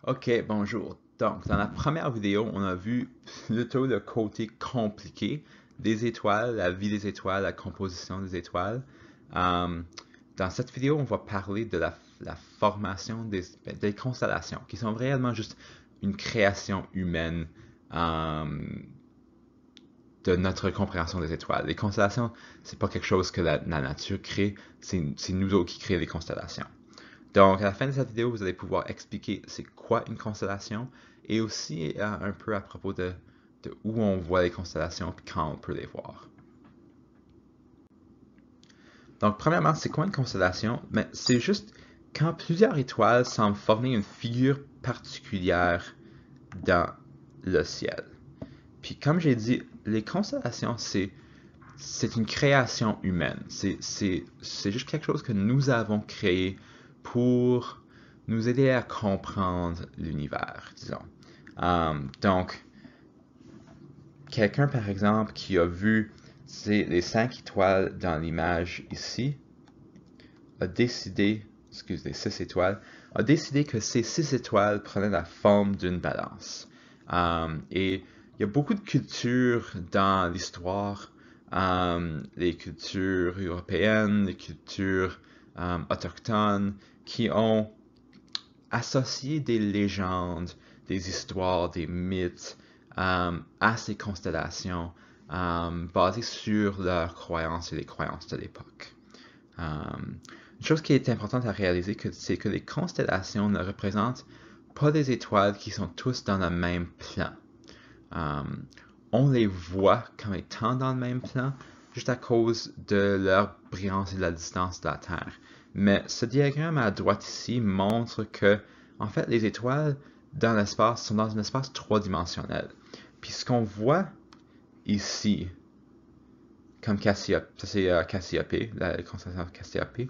Ok, bonjour. Donc, dans la première vidéo, on a vu plutôt le côté compliqué des étoiles, la vie des étoiles, la composition des étoiles. Euh, dans cette vidéo, on va parler de la formation des constellations, qui sont réellement juste une création humaine euh, de notre compréhension des étoiles. Les constellations, c'est pas quelque chose que la nature crée, c'est nous autres qui créons les constellations. Donc, à la fin de cette vidéo, vous allez pouvoir expliquer c'est quoi une constellation et aussi un peu à propos de où on voit les constellations et quand on peut les voir. Donc, premièrement, c'est quoi une constellation? Mais c'est juste quand plusieurs étoiles semblent former une figure particulière dans le ciel. Puis, comme j'ai dit, les constellations, c'est une création humaine. C'est juste quelque chose que nous avons créé pour nous aider à comprendre l'univers, disons. Donc, quelqu'un, par exemple, qui a vu les 5 étoiles dans l'image ici, a décidé, excusez, 6 étoiles, a décidé que ces 6 étoiles prenaient la forme d'une balance. Et il y a beaucoup de cultures dans l'histoire, les cultures européennes, les cultures autochtones, qui ont associé des légendes, des histoires, des mythes à ces constellations basées sur leurs croyances et les croyances de l'époque. Une chose qui est importante à réaliser, c'est que les constellations ne représentent pas des étoiles qui sont tous dans le même plan. On les voit comme étant dans le même plan, juste à cause de leur brillance et de la distance de la Terre. Mais ce diagramme à droite ici montre que, en fait, les étoiles dans l'espace sont dans un espace 3-dimensionnel. Puis ce qu'on voit ici, comme Cassiopée, ça c'est Cassiopée, la constellation Cassiopée,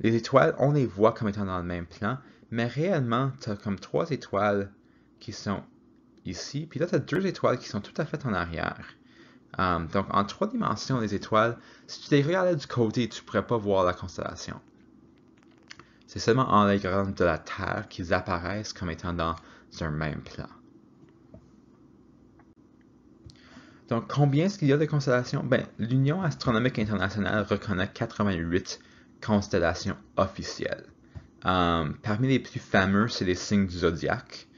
les étoiles, on les voit comme étant dans le même plan, mais réellement, tu as comme 3 étoiles qui sont ici, puis là, tu as 2 étoiles qui sont tout à fait en arrière. Donc, en 3 dimensions, les étoiles, si tu les regardais du côté, tu ne pourrais pas voir la constellation. C'est seulement en les regardant de la Terre qu'ils apparaissent comme étant dans un même plan. Donc, combien est-ce qu'il y a de constellations? Ben, l'Union astronomique internationale reconnaît 88 constellations officielles. Parmi les plus fameux, c'est les signes du zodiaque.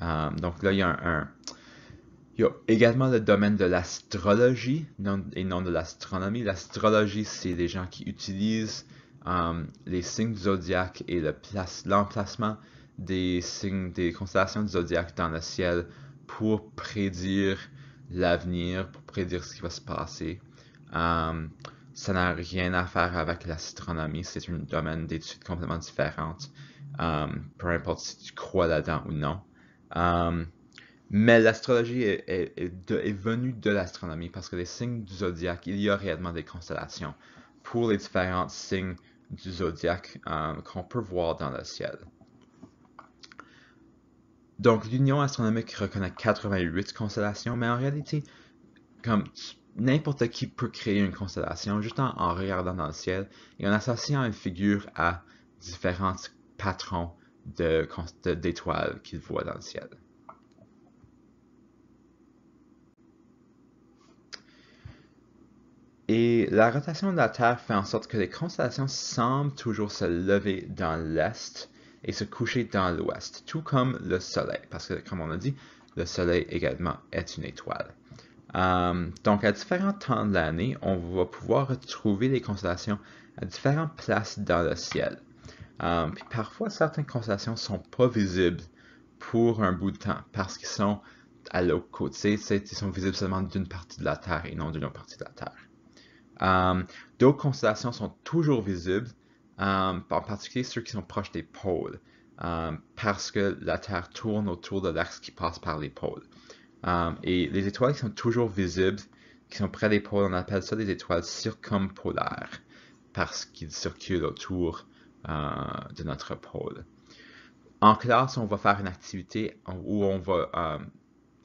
Donc là, il y a également le domaine de l'astrologie et non de l'astronomie. L'astrologie, c'est les gens qui utilisent les signes du zodiaque et l'emplacement des signes, des constellations du zodiaque dans le ciel pour prédire l'avenir, pour prédire ce qui va se passer. Ça n'a rien à faire avec l'astronomie, c'est un domaine d'études complètement différente, peu importe si tu crois là-dedans ou non. Mais l'astrologie est venue de l'astronomie parce que les signes du zodiaque, il y a réellement des constellations pour les différents signes du zodiaque qu'on peut voir dans le ciel. Donc l'Union astronomique reconnaît 88 constellations, mais en réalité, comme n'importe qui peut créer une constellation juste en regardant dans le ciel et en associant une figure à différents patrons d'étoiles qu'il voit dans le ciel. Et la rotation de la Terre fait en sorte que les constellations semblent toujours se lever dans l'est et se coucher dans l'ouest, tout comme le Soleil, parce que comme on a dit, le Soleil également est une étoile. Donc à différents temps de l'année, on va pouvoir retrouver les constellations à différentes places dans le ciel. Puis parfois, certaines constellations ne sont pas visibles pour un bout de temps parce qu'ils sont à l'autre côté, ils sont visibles seulement d'une partie de la Terre et non d'une autre partie de la Terre. D'autres constellations sont toujours visibles, en particulier ceux qui sont proches des pôles, parce que la Terre tourne autour de l'axe qui passe par les pôles. Et les étoiles qui sont toujours visibles, qui sont près des pôles, on appelle ça des étoiles circumpolaires, parce qu'ils circulent autour de notre pôle. En classe, on va faire une activité où on va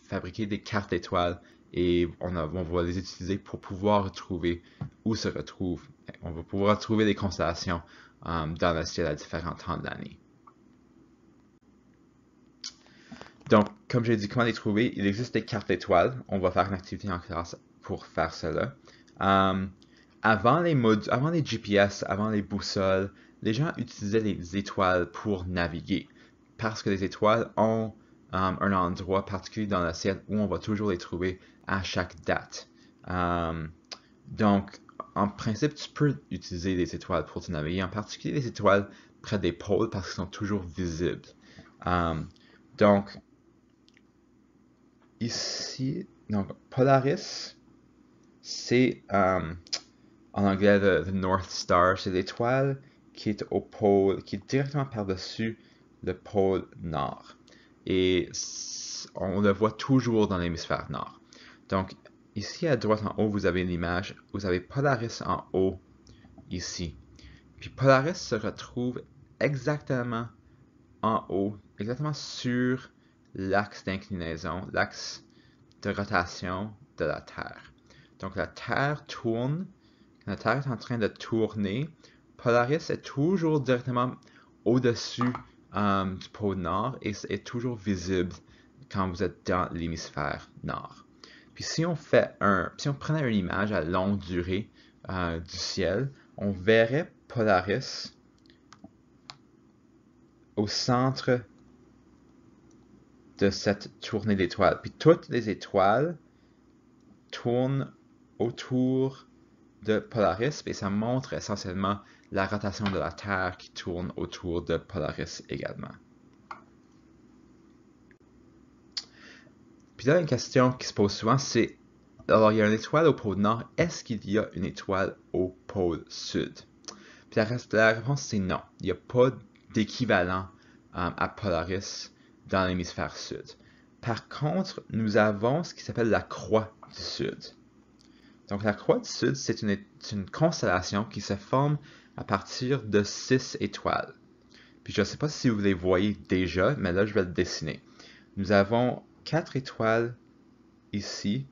fabriquer des cartes d'étoiles et on va les utiliser pour pouvoir retrouver où se retrouvent. On va pouvoir retrouver des constellations dans le ciel à différents temps de l'année. Donc, comme j'ai dit, comment les trouver? Il existe des cartes d'étoiles. On va faire une activité en classe pour faire cela. Avant les GPS, avant les boussoles, les gens utilisaient les étoiles pour naviguer. Parce que les étoiles ont un endroit particulier dans le ciel où on va toujours les trouver à chaque date. Donc, en principe, tu peux utiliser les étoiles pour te naviguer, en particulier les étoiles près des pôles parce qu'elles sont toujours visibles. Donc, ici, donc Polaris, c'est en anglais the North Star, c'est l'étoile qui est au pôle, qui est directement par-dessus le pôle nord. Et on le voit toujours dans l'hémisphère nord. Donc, ici à droite en haut, vous avez l'image, vous avez Polaris en haut, ici. Puis Polaris se retrouve exactement en haut, exactement sur l'axe d'inclinaison, l'axe de rotation de la Terre. Donc la Terre tourne, la Terre est en train de tourner, Polaris est toujours directement au-dessus du pôle nord et est toujours visible quand vous êtes dans l'hémisphère nord. Puis si on prenait une image à longue durée du ciel, on verrait Polaris au centre de cette tournée d'étoiles. Puis toutes les étoiles tournent autour de Polaris et ça montre essentiellement la rotation de la Terre qui tourne autour de Polaris également. Puis là, une question qui se pose souvent, c'est, alors il y a une étoile au pôle nord, est-ce qu'il y a une étoile au pôle sud? Puis la réponse c'est non. Il n'y a pas d'équivalent à Polaris dans l'hémisphère sud. Par contre, nous avons ce qui s'appelle la croix du sud. Donc la croix du sud, c'est une constellation qui se forme à partir de 6 étoiles. Puis je ne sais pas si vous les voyez déjà, mais là je vais le dessiner. Nous avons 4 étoiles ici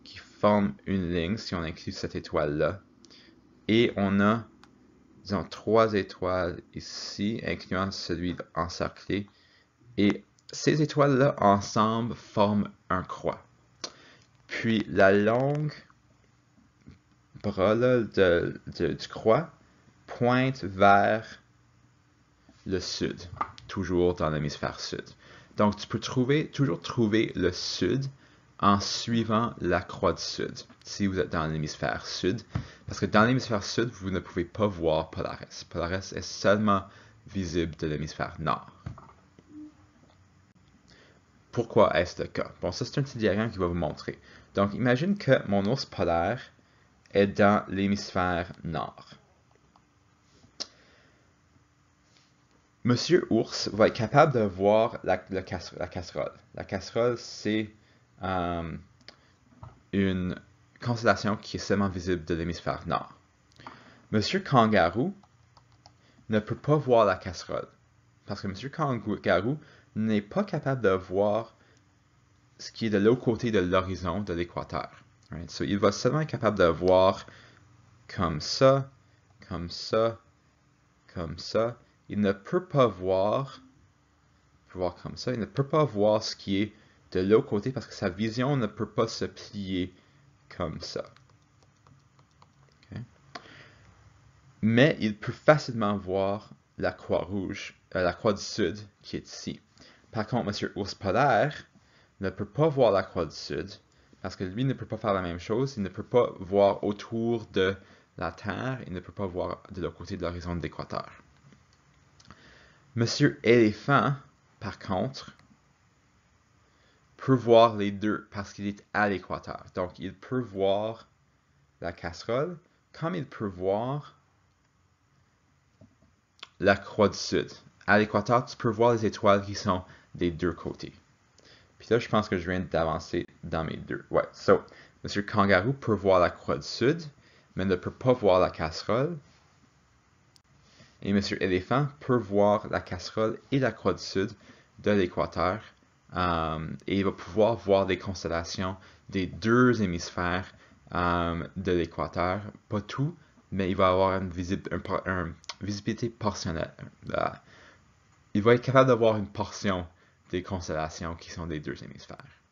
qui forment une ligne si on inclut cette étoile-là. Et on a, disons, 3 étoiles ici, incluant celui encerclé. Et ces étoiles-là, ensemble, forment un croix. Puis la longue bras là, du croix pointe vers le sud, toujours dans l'hémisphère sud. Donc tu peux toujours trouver le sud en suivant la croix du sud, si vous êtes dans l'hémisphère sud, parce que dans l'hémisphère sud, vous ne pouvez pas voir Polaris. Polaris est seulement visible de l'hémisphère nord. Pourquoi est-ce le cas? Bon, ça c'est un petit diagramme qui va vous montrer. Donc, imagine que mon ours polaire est dans l'hémisphère nord. Monsieur Ours va être capable de voir la casserole. La casserole, c'est une constellation qui est seulement visible de l'hémisphère nord. Monsieur Kangaroo ne peut pas voir la casserole parce que Monsieur Kangaroo n'est pas capable de voir ce qui est de l'autre côté de l'horizon de l'équateur. Right? So, il va seulement être capable de voir comme ça, comme ça, comme ça. Il ne peut pas voir comme ça. Il ne peut pas voir ce qui est de l'autre côté parce que sa vision ne peut pas se plier comme ça. Okay? Mais il peut facilement voir la croix rouge, la croix du sud qui est ici. Par contre, Monsieur Ours polaire ne peut pas voir la croix du sud parce que lui ne peut pas faire la même chose. Il ne peut pas voir autour de la Terre. Il ne peut pas voir de l'autre côté de l'horizon de l'équateur. Monsieur Éléphant, par contre, peut voir les deux parce qu'il est à l'équateur. Donc, il peut voir la casserole comme il peut voir la croix du sud. À l'équateur, tu peux voir les étoiles qui sont des deux côtés. Puis là, je pense que je viens d'avancer dans mes deux. Ouais, so, Monsieur Kangaroo peut voir la croix du sud, mais ne peut pas voir la casserole. Et Monsieur Éléphant peut voir la casserole et la croix du sud de l'équateur. Et il va pouvoir voir des constellations des deux hémisphères de l'équateur. Pas tout, mais il va avoir une visibilité portionnelle. Il va être capable d'avoir une portion des constellations qui sont des deux hémisphères.